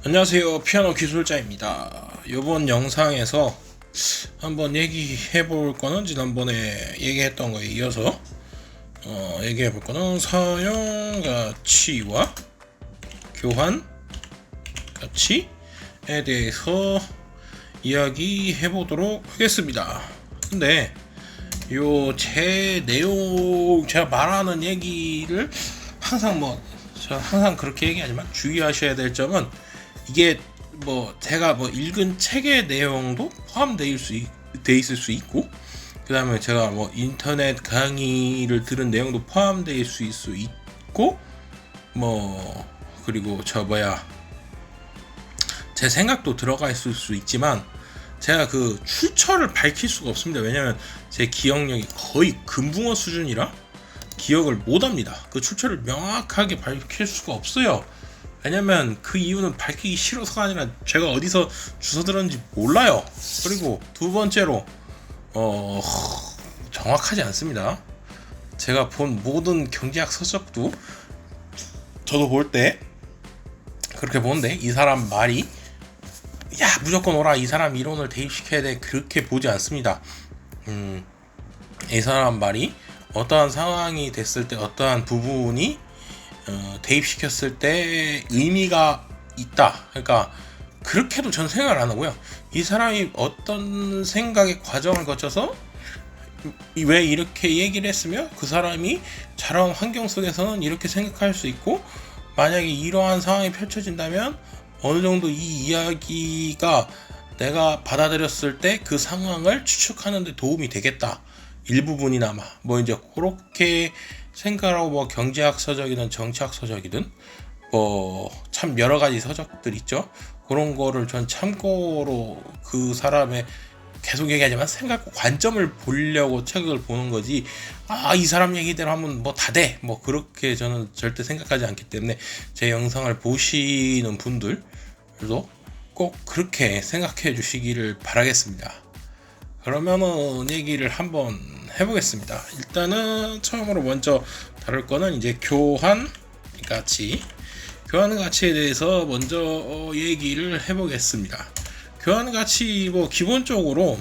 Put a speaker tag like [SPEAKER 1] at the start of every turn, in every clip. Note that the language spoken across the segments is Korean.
[SPEAKER 1] 안녕하세요, 피아노 기술자입니다. 이번 영상에서 한번 얘기해 볼 거는 지난번에 얘기했던 거에 이어서 얘기해 볼 거는 사용 가치와 교환 가치에 대해서 이야기해 보도록 하겠습니다. 근데 요 제 내용 제가 말하는 얘기를 항상 그렇게 얘기하지만 주의하셔야 될 점은, 이게 제가 읽은 책의 내용도 돼 있을 수 있고, 그 다음에 제가 인터넷 강의를 들은 내용도 포함되어 있을 수 있고, 그리고 제 생각도 들어가 있을 수 있지만, 제가 그 출처를 밝힐 수가 없습니다. 왜냐면 제 기억력이 거의 금붕어 수준이라 기억을 못합니다. 그 출처를 명확하게 밝힐 수가 없어요. 왜냐면 그 이유는 밝히기 싫어서가 아니라 제가 어디서 주워 들었는지 몰라요. 그리고 두 번째로 정확하지 않습니다. 제가 본 모든 경제학 서적도 저도 볼 때 그렇게 보는데, 이 사람 말이 야 무조건 오라, 이 사람 이론을 대입시켜야 돼, 그렇게 보지 않습니다. 이 사람 말이 어떠한 상황이 됐을 때 어떠한 부분이 대입시켰을 때 의미가 있다, 그러니까 그렇게도 전 생각을 안 하고요. 이 사람이 어떤 생각의 과정을 거쳐서 왜 이렇게 얘기를 했으며, 그 사람이 자라온 환경 속에서는 이렇게 생각할 수 있고, 만약에 이러한 상황이 펼쳐진다면 어느 정도 이 이야기가 내가 받아들였을 때 그 상황을 추측하는 데 도움이 되겠다, 일부분이나마 이제 그렇게 생각하고, 경제학 서적이든 정치학 서적이든 참 여러 가지 서적들 있죠. 그런 거를 전 참고로 그 사람의, 계속 얘기하지만, 생각과 관점을 보려고 책을 보는 거지, 이 사람 얘기대로 하면 다 돼, 그렇게 저는 절대 생각하지 않기 때문에, 제 영상을 보시는 분들도 꼭 그렇게 생각해 주시기를 바라겠습니다. 그러면은 얘기를 한번 해보겠습니다. 일단은 처음으로 먼저 다룰 거는 이제 교환 가치에 대해서 먼저 얘기를 해보겠습니다. 교환 가치, 기본적으로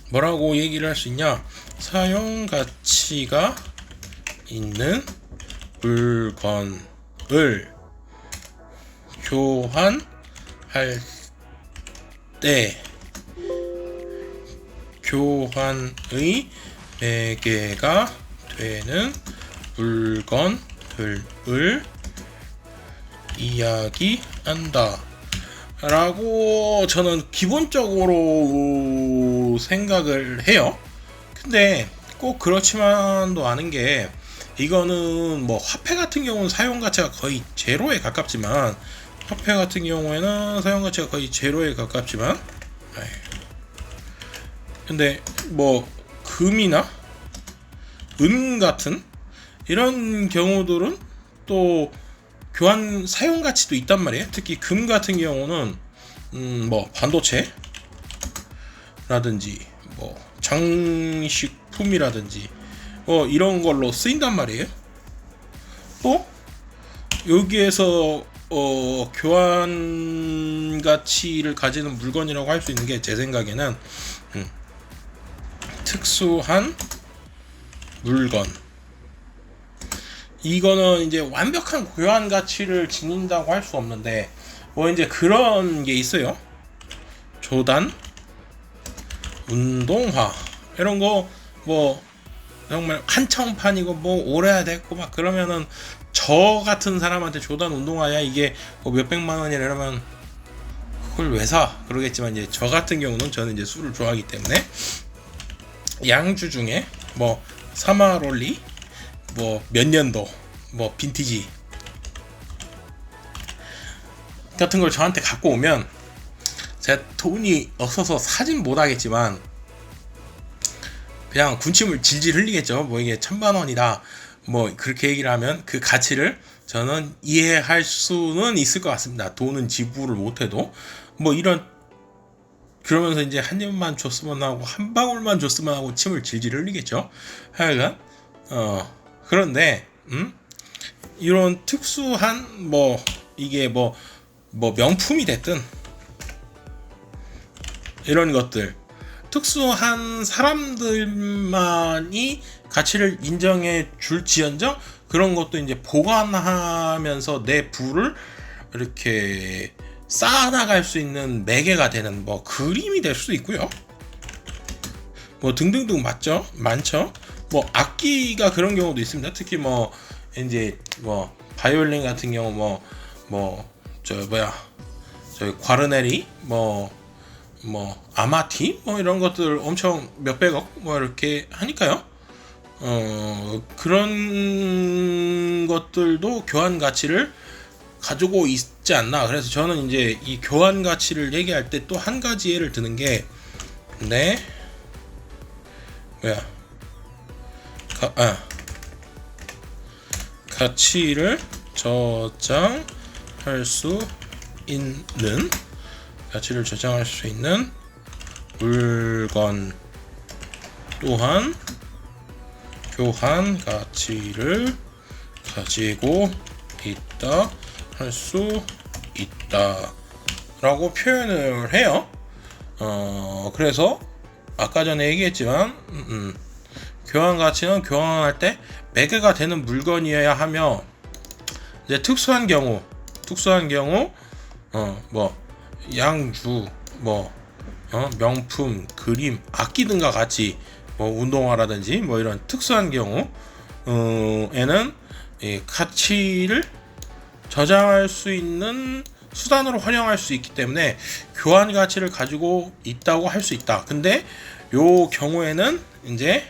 [SPEAKER 1] 뭐라고 얘기를 할 수 있냐, 사용 가치가 있는 물건을 교환할 때 교환의 매개가 되는 물건들을 이야기한다 라고 저는 기본적으로 생각을 해요. 근데 꼭 그렇지만도 않은 게, 이거는 화폐 같은 경우는 사용가치가 거의 제로에 가깝지만, 근데 금이나 은 같은 이런 경우들은 또 교환 사용 가치도 있단 말이에요. 특히 금 같은 경우는 반도체라든지 장식품이라든지 이런 걸로 쓰인단 말이에요. 또 여기에서 교환 가치를 가지는 물건이라고 할 수 있는 게, 제 생각에는 특수한 물건, 이거는 이제 완벽한 교환 가치를 지닌다고 할 수 없는데, 이제 그런 게 있어요. 조단, 운동화, 이런 거 정말 한정판이고 오래됐고 그러면은, 저 같은 사람한테 조단 운동화야 이게 몇백만 원이라 이러면 그걸 왜 사? 그러겠지만, 이제 저 같은 경우는 저는 이제 술을 좋아하기 때문에 양주 중에 사마롤리 몇 년도 빈티지 같은 걸 저한테 갖고 오면, 제가 돈이 없어서 사진 못하겠지만 그냥 군침을 질질 흘리겠죠. 이게 1000만 원이다 그렇게 얘기를 하면 그 가치를 저는 이해할 수는 있을 것 같습니다. 돈은 지불을 못해도 그러면서 이제 한 입만 줬으면 하고, 한 방울만 줬으면 하고 침을 질질 흘리겠죠. 하여간 그런데 이런 특수한 이게 뭐 명품이 됐든 이런 것들 특수한 사람들만이 가치를 인정해 줄지언정 그런 것도 이제 보관하면서 내 부를 이렇게 쌓아나갈 수 있는 매개가 되는 뭐 그림이 될 수도 있고요. 뭐 등등등 많죠. 뭐 악기가 그런 경우도 있습니다. 특히 뭐 이제 뭐 바이올린 같은 경우 저 과르네리 뭐 아마티 뭐 이런 것들 엄청 몇백억 뭐 이렇게 하니까요. 그런 것들도 교환 가치를 가지고 있지 않나. 그래서 저는 이제 이 교환 가치를 얘기할 때 또 한 가지 예를 드는 게 가치를 저장할 수 있는 물건 또한 교환 가치를 가지고 있다 할 수 있다 라고 표현을 해요. 그래서 아까 전에 얘기했지만 교환 가치는 교환할 때 매개가 되는 물건이어야 하며 이제 특수한 경우 양주 명품 그림 악기 등과 같이 운동화라든지 이런 특수한 경우에는 이 가치를 저장할 수 있는 수단으로 활용할 수 있기 때문에 교환 가치를 가지고 있다고 할 수 있다. 근데 요 경우에는 이제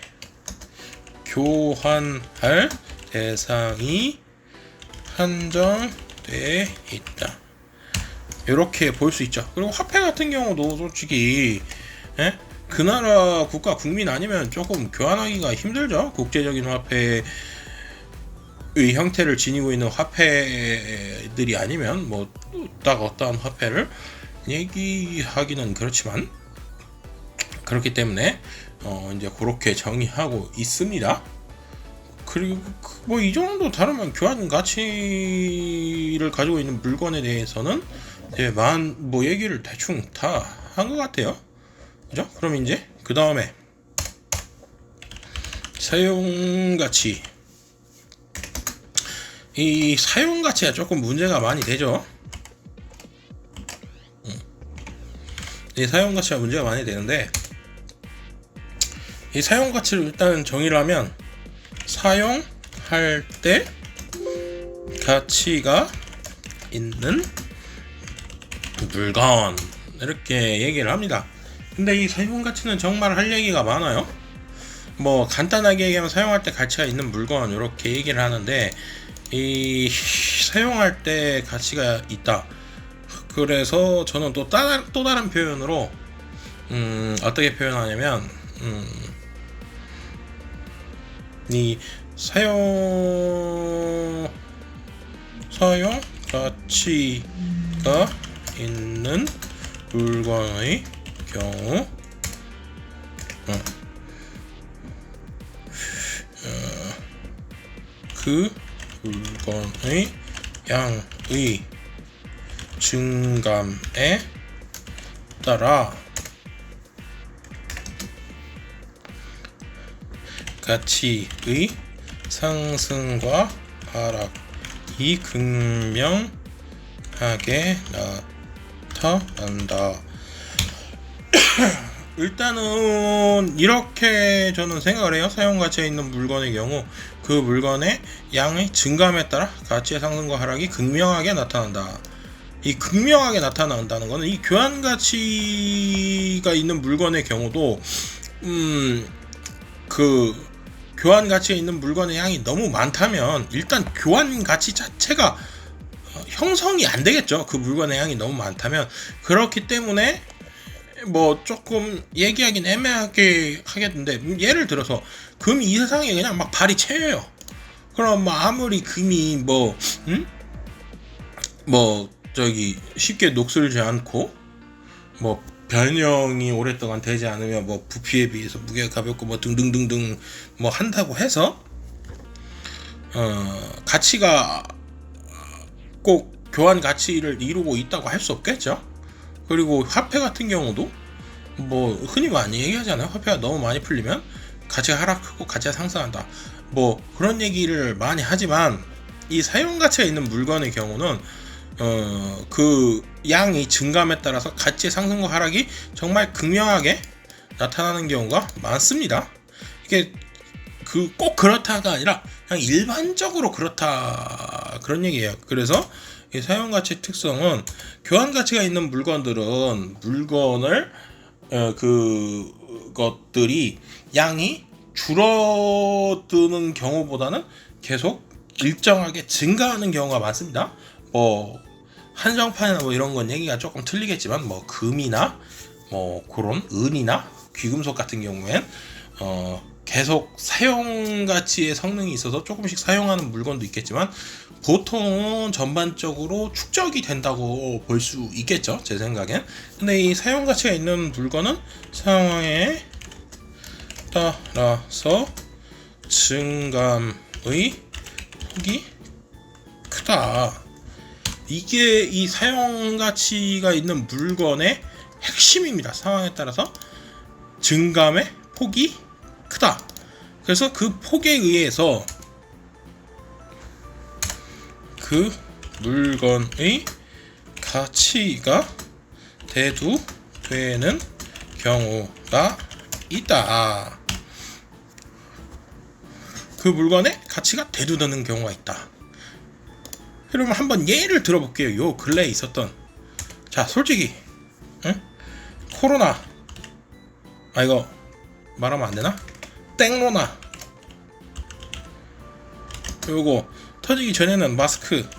[SPEAKER 1] 교환할 대상이 한정돼 있다. 이렇게 볼 수 있죠. 그리고 화폐 같은 경우도 솔직히 그 나라 국가 국민 아니면 조금 교환하기가 힘들죠. 국제적인 화폐의 형태를 지니고 있는 화폐들이 아니면 딱 어떠한 화폐를 얘기하기는 그렇지만 그렇기 때문에 이제 그렇게 정의하고 있습니다. 그리고 이 정도 다르면 교환 가치를 가지고 있는 물건에 대해서는 이제 얘기를 대충 다 한 것 같아요. 그죠? 그럼 이제 그 다음에 사용 가치. 이 사용 가치가 조금 문제가 많이 되죠. 이 사용 가치가 문제가 많이 되는데 이 사용 가치를 일단 정의를 하면 사용할 때 가치가 있는 물건 이렇게 얘기를 합니다. 근데 이 사용 가치는 정말 할 얘기가 많아요. 간단하게 얘기하면 사용할 때 가치가 있는 물건 이렇게 얘기를 하는데 이 사용할 때 가치가 있다. 그래서 저는 또 다른 표현으로 어떻게 표현하냐면 이 사용 가치가 있는 물건의 경우 그 물건의 양의 증감에 따라 가치의 상승과 하락이 극명하게 나타난다. 일단은 이렇게 저는 생각을 해요. 사용가치가 있는 물건의 경우 그 물건의 양의 증감에 따라 가치의 상승과 하락이 극명하게 나타난다. 이 극명하게 나타난다는 것은 이 교환 가치가 있는 물건의 경우도 그 교환 가치가 있는 물건의 양이 너무 많다면 일단 교환 가치 자체가 형성이 안 되겠죠. 그 물건의 양이 너무 많다면. 그렇기 때문에 조금 얘기하긴 애매하게 하겠는데 예를 들어서 금 이 세상에 그냥 막 발이 채여요. 그럼 아무리 금이 쉽게 녹슬지 않고 변형이 오랫동안 되지 않으면 부피에 비해서 무게가 가볍고 등등등등 한다고 해서 가치가 꼭 교환 가치를 이루고 있다고 할 수 없겠죠. 그리고 화폐 같은 경우도 뭐 흔히 많이 얘기하잖아요. 화폐가 너무 많이 풀리면 가치가 하락하고 가치가 상승한다. 뭐 그런 얘기를 많이 하지만 이 사용 가치가 있는 물건의 경우는 그 양이 증감에 따라서 가치의 상승과 하락이 정말 극명하게 나타나는 경우가 많습니다. 이게 꼭 그렇다가 아니라 그냥 일반적으로 그렇다 그런 얘기예요. 그래서 이 사용 가치 특성은 교환 가치가 있는 물건들은 물건을 그것들이 양이 줄어드는 경우보다는 계속 일정하게 증가하는 경우가 많습니다. 뭐 한정판이나 뭐 이런 건 얘기가 조금 틀리겠지만 뭐 금이나 뭐 그런 은이나 귀금속 같은 경우엔 계속 사용 가치의 성능이 있어서 조금씩 사용하는 물건도 있겠지만 보통은 전반적으로 축적이 된다고 볼 수 있겠죠, 제 생각엔. 근데 이 사용 가치가 있는 물건은 상황에 따라서 증감의 폭이 크다. 이게 이 사용 가치가 있는 물건의 핵심입니다. 상황에 따라서 증감의 폭이 크다. 그래서 그 폭에 의해서 그 물건의 가치가 대두되는 경우가 있다. 그 물건의 가치가 대두되는 경우가 있다. 그러면 한번 예를 들어볼게요. 요 근래에 있었던, 자 솔직히 코로나, 이거 말하면 안되나? 땡로나, 요거 터지기 전에는 마스크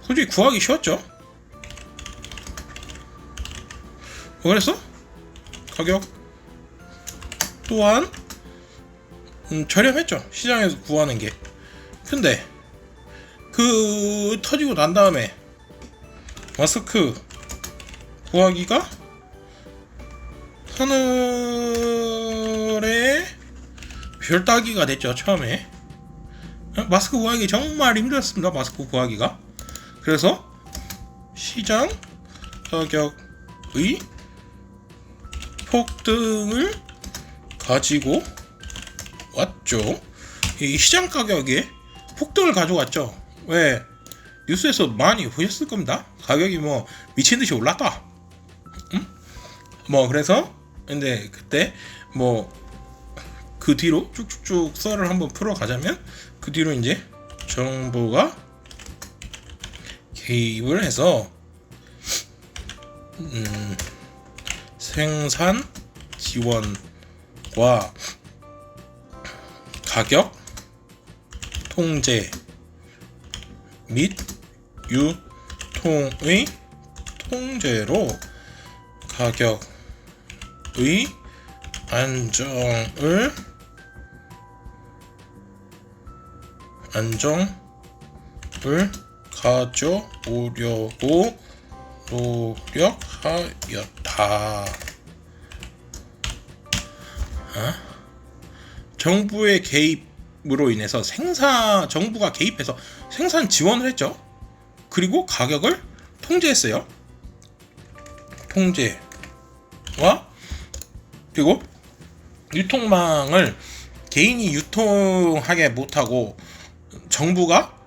[SPEAKER 1] 솔직히 구하기 쉬웠죠? 그래서 가격 또한 저렴했죠, 시장에서 구하는 게. 근데 그 터지고 난 다음에 마스크 구하기가 하늘에 별 따기가 됐죠. 처음에 마스크 구하기 정말 힘들었습니다. 마스크 구하기가. 그래서 시장 가격의 폭등을 가지고 왔죠. 이 시장 가격에 폭등을 가져왔죠. 왜? 뉴스에서 많이 보셨을 겁니다. 가격이 뭐 미친듯이 올랐다. 뭐 그래서 근데 그때 뭐 그 뒤로 쭉쭉쭉 썰을 한번 풀어가자면, 그 뒤로 이제 정부가 개입을 해서 생산 지원과 가격 통제 및 유통의 통제로 가격의 안정을 가져오려고 노력하였다. 정부의 개입으로 인해서 정부가 개입해서 생산 지원을 했죠. 그리고 가격을 통제했어요. 통제와 그리고 유통망을 개인이 유통하게 못하고 정부가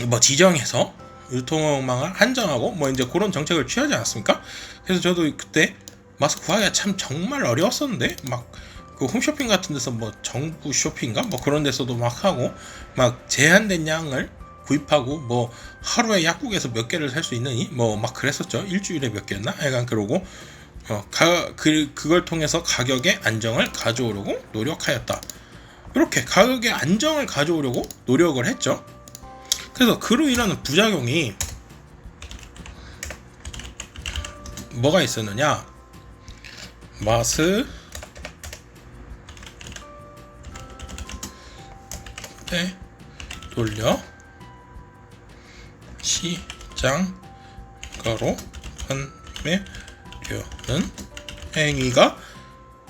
[SPEAKER 1] 뭐 지정해서 유통망을 한정하고 뭐 이제 그런 정책을 취하지 않았습니까? 그래서 저도 그때 마스크 구하기가 참 정말 어려웠었는데, 막 그 홈쇼핑 같은 데서 뭐 정부 쇼핑가 뭐 그런 데서도 막 하고, 막 제한된 양을 구입하고 뭐 하루에 약국에서 몇 개를 살 수 있느니 뭐 막 그랬었죠. 일주일에 몇 개였나? 약간 그러고 그걸 통해서 가격의 안정을 가져오려고 노력하였다. 이렇게 가격의 안정을 가져오려고 노력을 했죠. 그래서 그로 인하는 부작용이 뭐가 있었느냐? 마스 때 돌려 시장가로 판매되는 행위가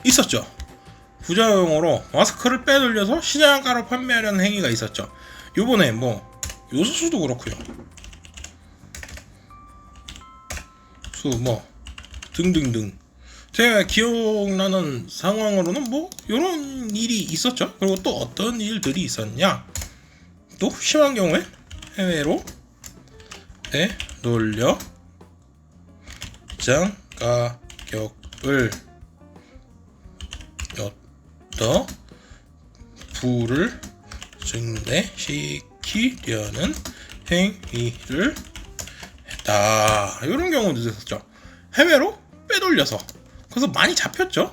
[SPEAKER 1] 있었죠. 부작용으로 마스크를 빼돌려서 시장가로 판매하려는 행위가 있었죠. 요번에 뭐 요소수도 그렇고요. 수 뭐 등등등. 제가 기억나는 상황으로는 뭐 이런 일이 있었죠. 그리고 또 어떤 일들이 있었냐? 또 심한 경우에 해외로 놀려 입장 가격을 더 부를 증대시키려는 행위를 했다. 이런 경우도 있었죠. 해외로 빼돌려서. 그래서 많이 잡혔죠.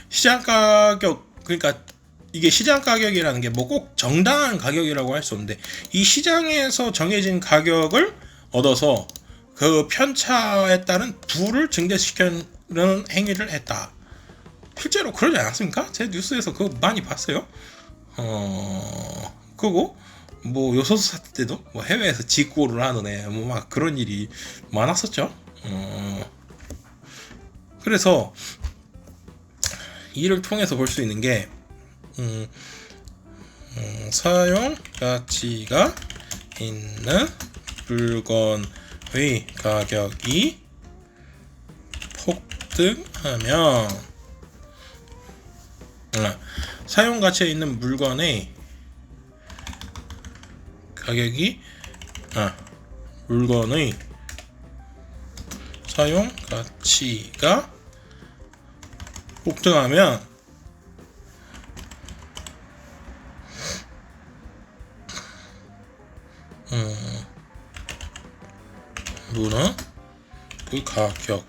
[SPEAKER 1] 시장 가격, 그러니까 이게 시장 가격이라는 게 뭐 꼭 정당한 가격이라고 할 수 없는데, 이 시장에서 정해진 가격을 얻어서 그 편차에 따른 부를 증대시키는 행위를 했다. 실제로 그러지 않았습니까? 제 뉴스에서 그거 많이 봤어요. 그리고 뭐 요소수 사태 때도 뭐 해외에서 직구를 하는 애 뭐 막 그런 일이 많았었죠. 그래서 이를 통해서 볼 수 있는 게 사용 가치가 있는 물건의 가격이 폭등하면 사용 가치에 있는 물건의 가격이 물건의 사용 가치가 폭등하면 물은 그 가격을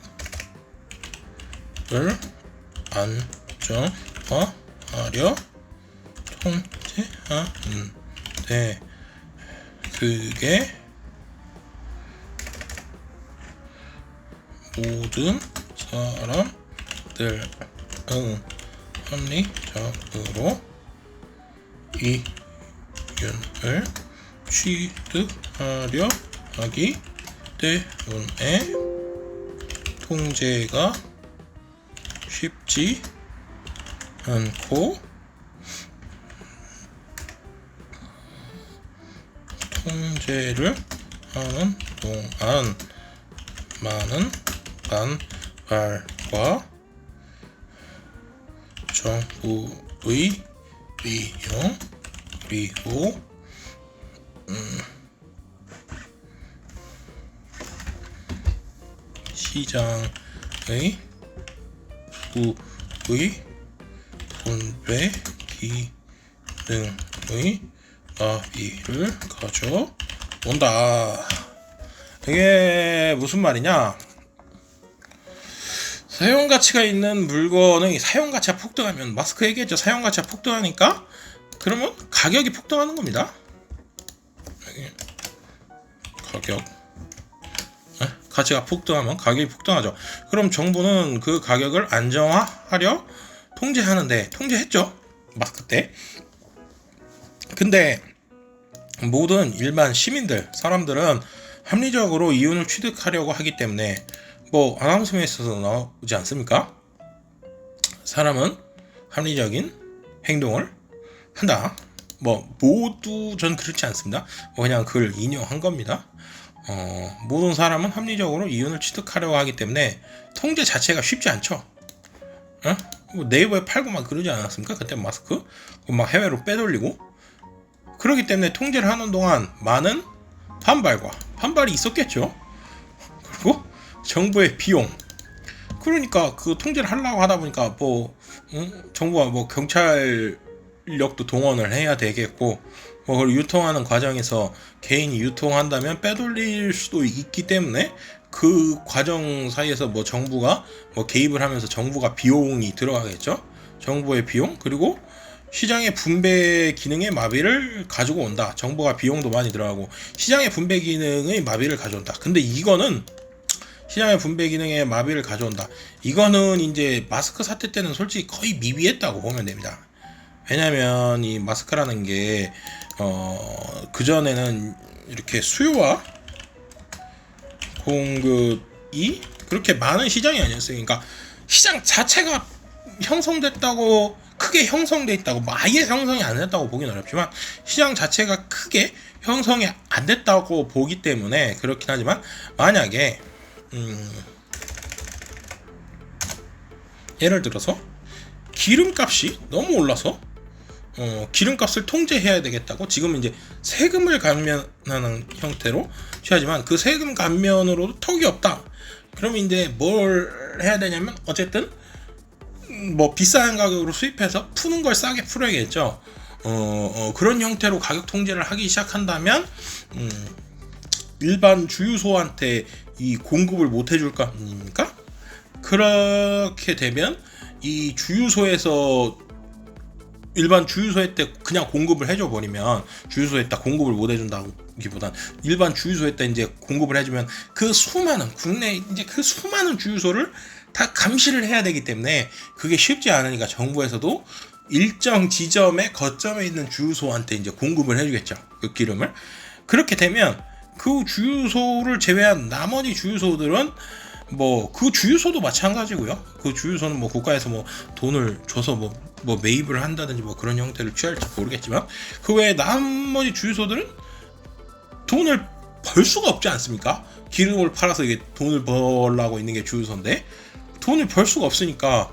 [SPEAKER 1] 안정화하려 통제하는데 그게 모든 사람들은 합리적으로 이윤을 취득하려 하기 때문에 통제가 쉽지 않고 통제를 하는 동안 많은 반발과 정부의 비용 그리고 시장의 부의 분배 기능의 마비를 가져온다. 이게 무슨 말이냐? 사용 가치가 있는 물건의 사용 가치가 폭등하면, 마스크 얘기했죠. 사용 가치가 폭등하니까 그러면 가격이 폭등하는 겁니다. 가격 가치가 폭등하면 가격이 폭등하죠. 그럼 정부는 그 가격을 안정화하려 통제하는데 통제했죠. 마스크 때. 근데 모든 일반 시민들, 사람들은 합리적으로 이윤을 취득하려고 하기 때문에 뭐 아나운스ment에서 나오지 않습니까? 사람은 합리적인 행동을 한다. 뭐 모두 전 그렇지 않습니다. 뭐 그냥 그걸 인용한 겁니다. 모든 사람은 합리적으로 이윤을 취득하려고 하기 때문에 통제 자체가 쉽지 않죠. 뭐 네이버에 팔고 막 그러지 않았습니까? 그때 마스크 막 해외로 빼돌리고. 그렇기 때문에 통제를 하는 동안 많은 반발이 있었겠죠. 그리고 정부의 비용. 그러니까 그 통제를 하려고 하다 보니까 뭐 정부가 뭐 경찰력도 동원을 해야 되겠고, 뭐 그걸 유통하는 과정에서 개인이 유통한다면 빼돌릴 수도 있기 때문에 그 과정 사이에서 뭐 정부가 뭐 개입을 하면서 정부가 비용이 들어가겠죠. 정부의 비용, 그리고 시장의 분배 기능의 마비를 가지고 온다. 정부가 비용도 많이 들어가고 시장의 분배 기능의 마비를 가져온다. 근데 이거는 시장의 분배 기능의 마비를 가져온다. 이거는 이제 마스크 사태 때는 솔직히 거의 미비했다고 보면 됩니다. 왜냐면 이 마스크라는 게 그전에는 이렇게 수요와 공급이 그렇게 많은 시장이 아니었어요. 그러니까 시장 자체가 형성됐다고 크게 형성돼 있다고, 뭐 아예 형성이 안 됐다고 보기는 어렵지만 시장 자체가 크게 형성이 안 됐다고 보기 때문에 그렇긴 하지만, 만약에 예를 들어서 기름값이 너무 올라서 기름값을 통제해야 되겠다고 지금 이제 세금을 감면하는 형태로 취하지만, 그 세금 감면으로도 턱이 없다. 그러면 이제 뭘 해야 되냐면, 어쨌든 뭐 비싼 가격으로 수입해서 푸는 걸 싸게 풀어야겠죠. 그런 형태로 가격 통제를 하기 시작한다면 일반 주유소한테 이 공급을 못 해줄 거 아닙니까? 그렇게 되면 이 주유소에서 일반 주유소에 때 그냥 공급을 해줘 버리면, 주유소에 딱 공급을 못 해준다기보단 일반 주유소에 때 이제 공급을 해주면 그 수많은 국내 이제 그 수많은 주유소를 다 감시를 해야 되기 때문에 그게 쉽지 않으니까 정부에서도 일정 지점에 거점에 있는 주유소한테 이제 공급을 해주겠죠, 그 기름을. 그렇게 되면 그 주유소를 제외한 나머지 주유소들은 뭐 그 주유소도 마찬가지고요. 그 주유소는 뭐 국가에서 뭐 돈을 줘서 뭐 매입을 한다든지 뭐 그런 형태를 취할지 모르겠지만, 그 외에 나머지 주유소들은 돈을 벌 수가 없지 않습니까? 기름을 팔아서 이게 돈을 벌라고 있는 게 주유소인데 돈을 벌 수가 없으니까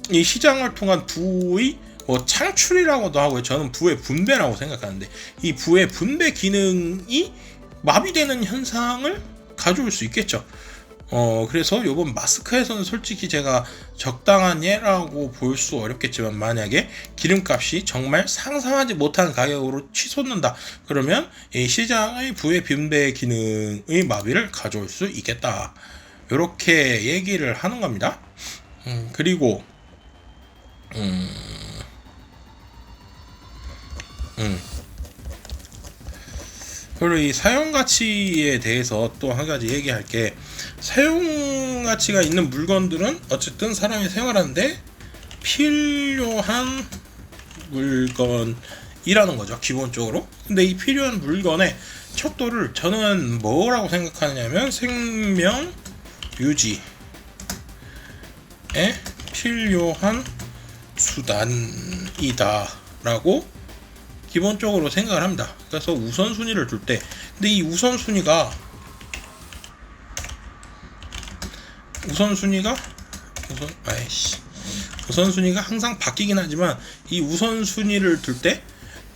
[SPEAKER 1] 이 시장을 통한 부의 뭐 창출이라고도 하고요. 저는 부의 분배라고 생각하는데, 이 부의 분배 기능이 마비되는 현상을 가져올 수 있겠죠. 그래서 요번 마스크에서는 솔직히 제가 적당한 예라고 볼 수 어렵겠지만, 만약에 기름값이 정말 상상하지 못한 가격으로 치솟는다 그러면 이 시장의 부의 분배 기능의 마비를 가져올 수 있겠다, 이렇게 얘기를 하는 겁니다. 그리고 그리고 이 사용가치에 대해서 또 한 가지 얘기할 게, 사용가치가 있는 물건들은 어쨌든 사람이 생활하는데 필요한 물건이라는 거죠, 기본적으로. 근데 이 필요한 물건의 척도를 저는 뭐라고 생각하냐면, 생명 유지에 필요한 수단이다 라고 기본적으로 생각을 합니다. 그래서 우선순위를 둘 때, 근데 이 우선순위가 항상 바뀌긴 하지만, 이 우선순위를 둘 때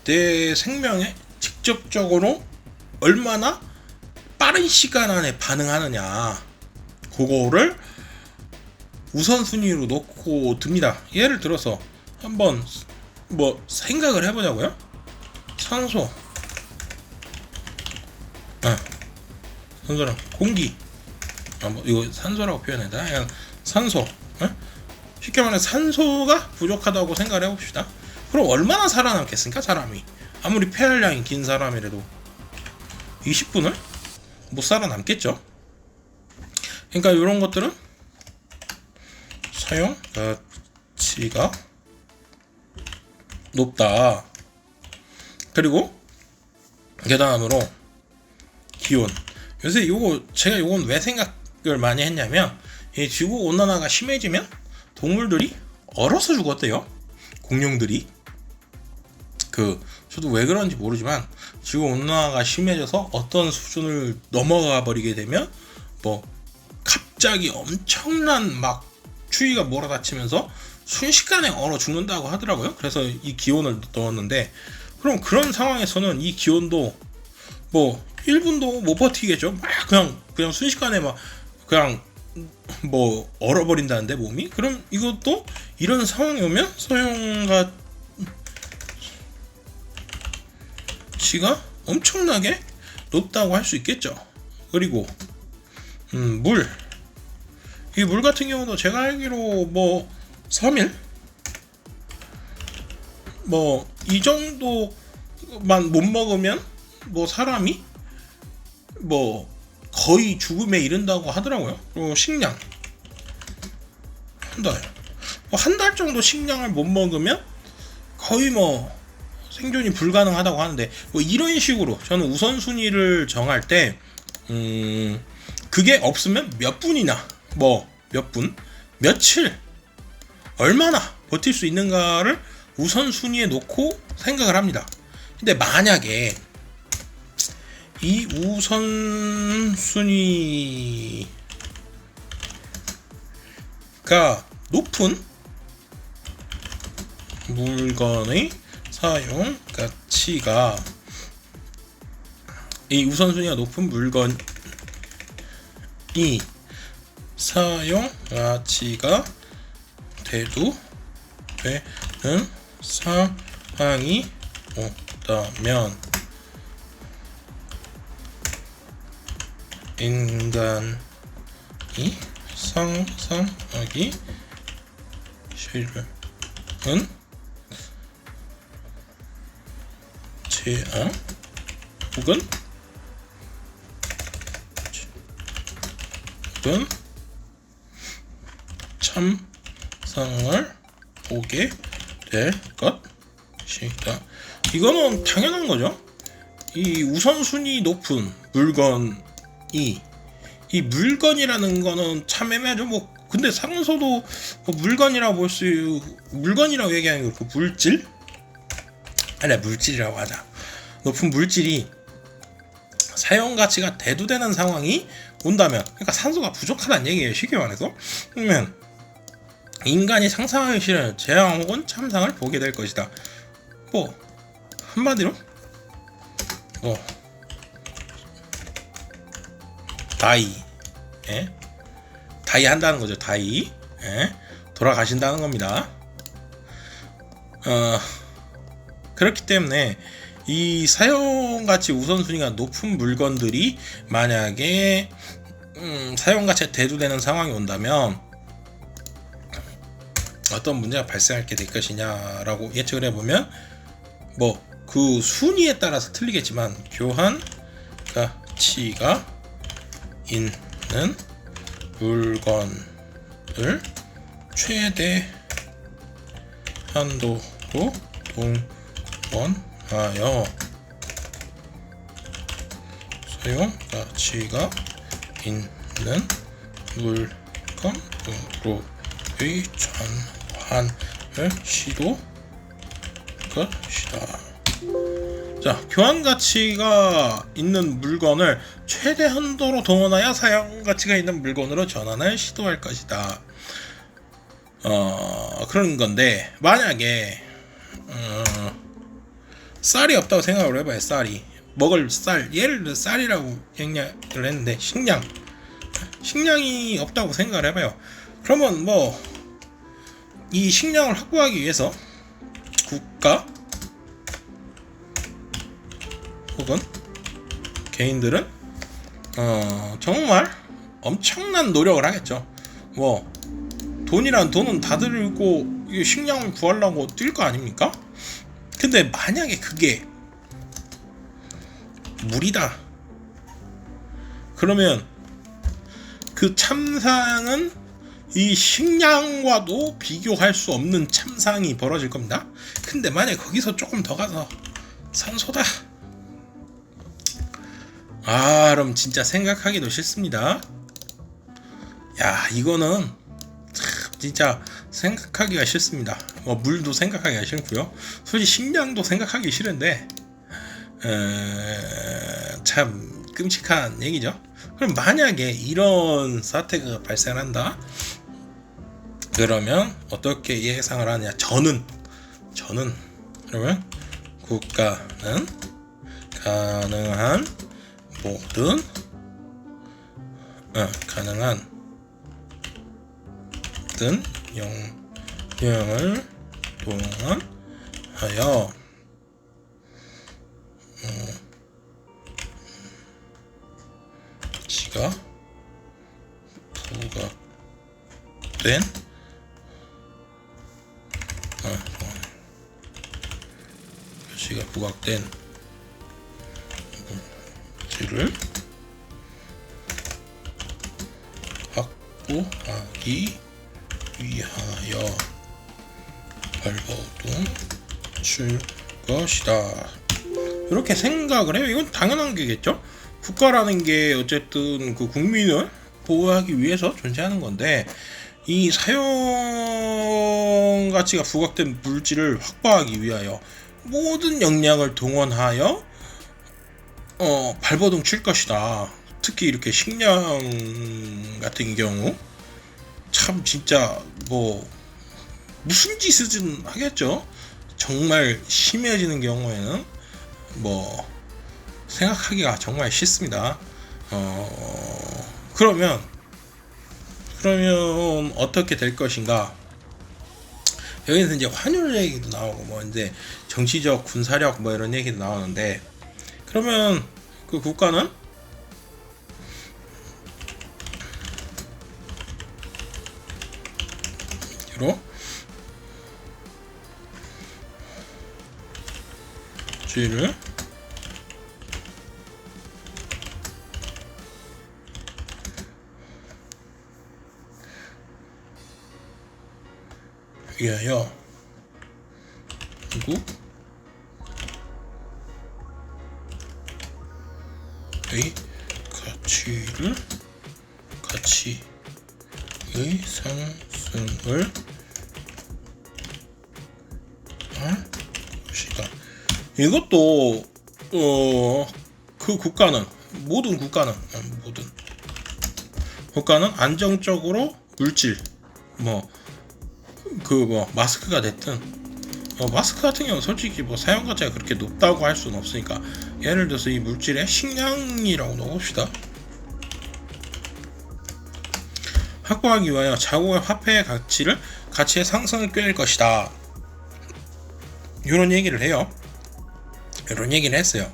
[SPEAKER 1] 내 생명에 직접적으로 얼마나 빠른 시간 안에 반응하느냐, 그거를 우선순위로 놓고 듭니다. 예를 들어서 한번 뭐 생각을 해보자고요. 산소랑 공기, 뭐 이거 산소라고 표현해야 되나? 산소, 쉽게 말해 산소가 부족하다고 생각을 해봅시다. 그럼 얼마나 살아남겠습니까? 사람이 아무리 폐활량이 긴 사람이라도 20분을 못 살아남겠죠. 그러니까 이런 것들은 사용 가치가 높다. 그리고 그다음으로 기온. 요새 제가 요건 왜 생각을 많이 했냐면, 이 지구 온난화가 심해지면 동물들이 얼어서 죽었대요, 공룡들이. 저도 왜 그런지 모르지만 지구 온난화가 심해져서 어떤 수준을 넘어가 버리게 되면 뭐 갑자기 엄청난 막 추위가 몰아닥치면서 순식간에 얼어 죽는다고 하더라고요. 그래서 이 기온을 넣었는데, 그럼 그런 상황에서는 이 기온도 뭐 1분도 못 버티겠죠. 막 그냥 순식간에 막 그냥 뭐 얼어버린다는데 몸이. 그럼 이것도 이런 상황이 오면 사용가치가 엄청나게 높다고 할 수 있겠죠. 그리고 이 물 같은 경우도 제가 알기로 뭐 3일 뭐 이 정도만 못 먹으면 뭐 사람이 뭐 거의 죽음에 이른다고 하더라고요. 그리고 식량 한 달 정도 식량을 못 먹으면 거의 뭐 생존이 불가능하다고 하는데, 뭐 이런 식으로 저는 우선순위를 정할 때 그게 없으면 몇 분이나 뭐 몇 분, 며칠, 얼마나 버틸 수 있는가를 우선순위에 놓고 생각을 합니다. 근데 만약에 이 우선순위가 높은 물건의 사용 가치가 이 우선순위가 높은 물건이 사용 가치가 대두되는 상황이 온다면 인간이 상상하기 싫은 재앙 혹은 참상을 보게 될 것이다. 이거는 당연한 거죠. 이 우선순위 높은 물건이, 이 물건이라는 거는 참 애매하죠. 뭐 근데 상소도 뭐 물건이라고 물건이라고 얘기하는 거 그 물질? 아니 물질이라고 하자. 높은 물질이 사용 가치가 대두되는 상황이 온다면, 그러니까 산소가 부족하다는 얘기예요. 쉽게 말해서. 그러면 인간이 상상하기 싫은 재앙 혹은 참상을 보게 될 것이다. 뭐 한마디로 뭐 다이, 다이 한다는 거죠. 다이, 돌아가신다는 겁니다. 그렇기 때문에 이 사용가치 우선순위가 높은 물건들이 만약에 사용가치에 대두되는 상황이 온다면 어떤 문제가 발생하게 될 것이냐라고 예측을 해보면, 뭐 그 순위에 따라서 틀리겠지만 교환 가치가 있는 물건을 최대 한도로 동원하여 사용 가치가 있는 물건으로의 전환을 시도할 것이다. 자, 교환 가치가 있는 물건을 최대 한도로 동원하여 사용 가치가 있는 물건으로 전환을 시도할 것이다. 그런 건데, 만약에 쌀이 없다고 생각을 해봐요. 쌀이 먹을 쌀, 예를 들어 쌀이라고 얘기를 했는데 식량이 없다고 생각을 해봐요. 그러면 뭐 이 식량을 확보하기 위해서 국가 혹은 개인들은 정말 엄청난 노력을 하겠죠. 뭐 돈이란 돈은 다 들고 식량을 구하려고 뛸 거 아닙니까? 근데 만약에 그게 무리다, 그러면 그 참상은 이 식량과도 비교할 수 없는 참상이 벌어질 겁니다. 근데 만약에 거기서 조금 더 가서 산소다, 그럼 진짜 생각하기도 싫습니다. 야, 이거는 진짜 생각하기가 싫습니다. 뭐 물도 생각하기가 싫고요. 솔직히 식량도 생각하기 싫은데 참 끔찍한 얘기죠. 그럼 만약에 이런 사태가 발생한다, 그러면 어떻게 예상을 하냐? 저는 그러면 국가는 가능한 모든 역량을 동원하여 가치가 부각된 물질을 확보하기 위하여 발버둥 것이다. 이렇게 생각을 해요. 이건 당연한 게겠죠. 국가라는 게 어쨌든 그 국민을 보호하기 위해서 존재하는 건데, 이 사용 가치가 부각된 물질을 확보하기 위하여 모든 역량을 동원하여 발버둥 칠 것이다. 특히 이렇게 식량 같은 경우 참 진짜 뭐 무슨 짓을 하겠죠. 정말 심해지는 경우에는 뭐 생각하기가 정말 싫습니다. 그러면 어떻게 될 것인가? 여기서 이제 환율 얘기도 나오고 뭐 이제 정치적 군사력 뭐 이런 얘기도 나오는데, 그러면 그 국가는 주로 주의를 위하여 미국의 가치의 상승을 할 것이다. 이것도 그 국가는 모든 국가는 안정적으로 물질 마스크가 됐든 마스크 같은 경우는 솔직히 뭐 사용 가치가 그렇게 높다고 할 수는 없으니까, 예를 들어서 이 물질의 식량이라고 넣어봅시다. 확보하기 위하여 자국의 화폐의 가치의 상승을 꾀할 것이다. 이런 얘기를 해요. 이런 얘기를 했어요.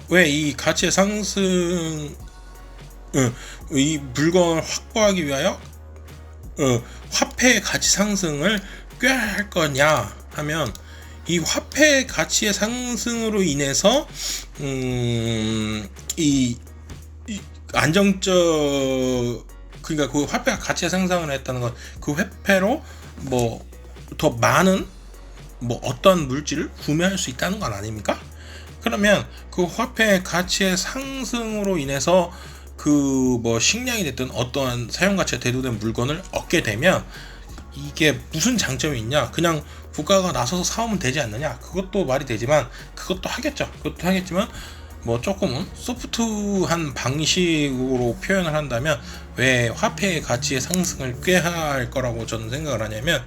[SPEAKER 1] 왜 이 가치의 상승, 이 물건을 확보하기 위하여 화폐의 가치 상승을 꾀할 거냐 하면, 이 화폐의 가치의 상승으로 인해서 이 안정적, 그러니까 그 화폐가 가치의 상승을 했다는 건 그 화폐로 뭐 더 많은 뭐 어떤 물질을 구매할 수 있다는 건 아닙니까? 그러면 그 화폐의 가치의 상승으로 인해서 그 뭐 식량이 됐든 어떠한 사용 가치가 대두된 물건을 얻게 되면 이게 무슨 장점이 있냐? 그냥 국가가 나서서 사오면 되지 않느냐? 그것도 말이 되지만, 그것도 하겠지만 뭐 조금은 소프트한 방식으로 표현을 한다면 왜 화폐의 가치의 상승을 꾀할 거라고 저는 생각을 하냐면,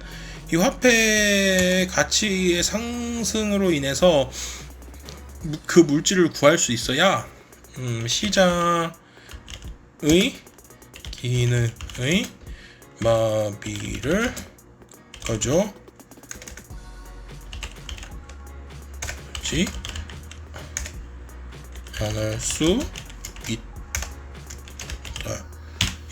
[SPEAKER 1] 이 화폐의 가치의 상승으로 인해서 그 물질을 구할 수 있어야 시장의 기능의 마비를 가져오지 않을 수 있다.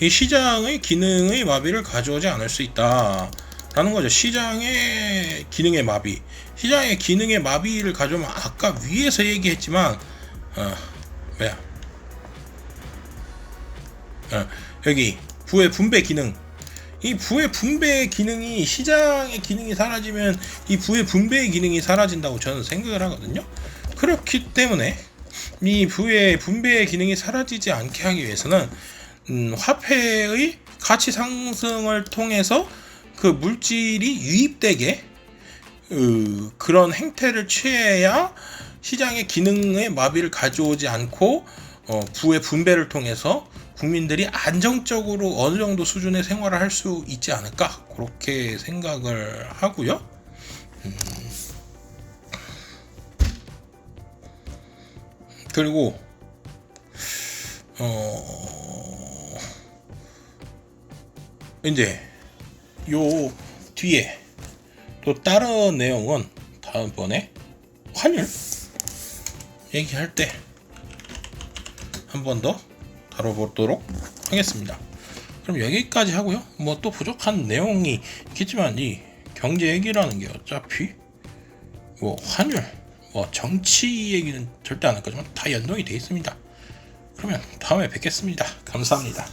[SPEAKER 1] 이 시장의 기능의 마비를 가져오지 않을 수 있다 라는 거죠. 시장의 기능의 마비. 시장의 기능의 마비를 가져오면, 아까 위에서 얘기했지만 여기 부의 분배 기능, 이 부의 분배 기능이, 시장의 기능이 사라지면 이 부의 분배의 기능이 사라진다고 저는 생각을 하거든요. 그렇기 때문에 이 부의 분배의 기능이 사라지지 않게 하기 위해서는 화폐의 가치 상승을 통해서 그 물질이 유입되게 그런 행태를 취해야 시장의 기능의 마비를 가져오지 않고 부의 분배를 통해서 국민들이 안정적으로 어느 정도 수준의 생활을 할 수 있지 않을까, 그렇게 생각을 하고요. 그리고 이제 요 뒤에 또 다른 내용은 다음번에 환율 얘기할 때 한 번 더 다뤄보도록 하겠습니다. 그럼 여기까지 하고요. 뭐 또 부족한 내용이 있겠지만, 이 경제 얘기라는 게 어차피 뭐 환율, 뭐 정치 얘기는 절대 안 할 거지만 다 연동이 되어 있습니다. 그러면 다음에 뵙겠습니다. 감사합니다.